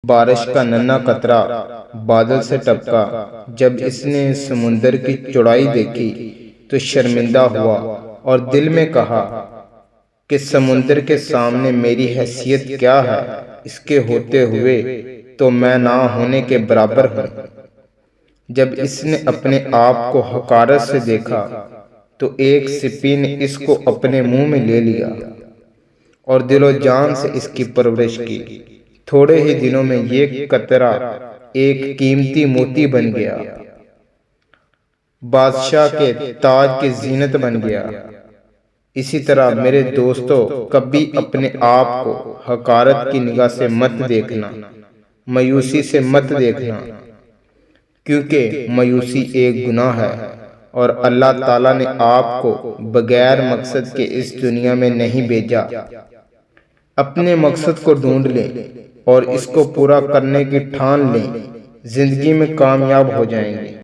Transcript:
بارش کا ننھا قطرہ بادل سے ٹپکا۔ جب اس نے سمندر کی چوڑائی دیکھی تو شرمندہ ہوا اور دل میں کہا کہ سمندر کے سامنے میری حیثیت کیا ہے، اس کے ہوتے ہوئے تو میں نہ ہونے کے برابر ہوں۔ جب اس نے اپنے آپ کو حقارت سے دیکھا تو ایک سپی نے اس کو اپنے منہ میں لے لیا اور دل و جان سے اس کی پرورش کی۔ تھوڑے ہی دنوں میں یہ قطرہ ایک قیمتی موتی بن گیا، بادشاہ کے تاج کی زینت بن گیا۔ اسی طرح میرے دوستو، کبھی اپنے آپ کو حقارت کی نگاہ سے مت دیکھنا، مایوسی سے مت دیکھنا، کیونکہ مایوسی ایک گناہ ہے اور اللہ تعالیٰ نے آپ کو بغیر مقصد کے اس دنیا میں نہیں بھیجا۔ اپنے مقصد کو ڈھونڈ لیں اور اس کو پورا کرنے کی ٹھان لیں، زندگی میں کامیاب ہو جائیں گے۔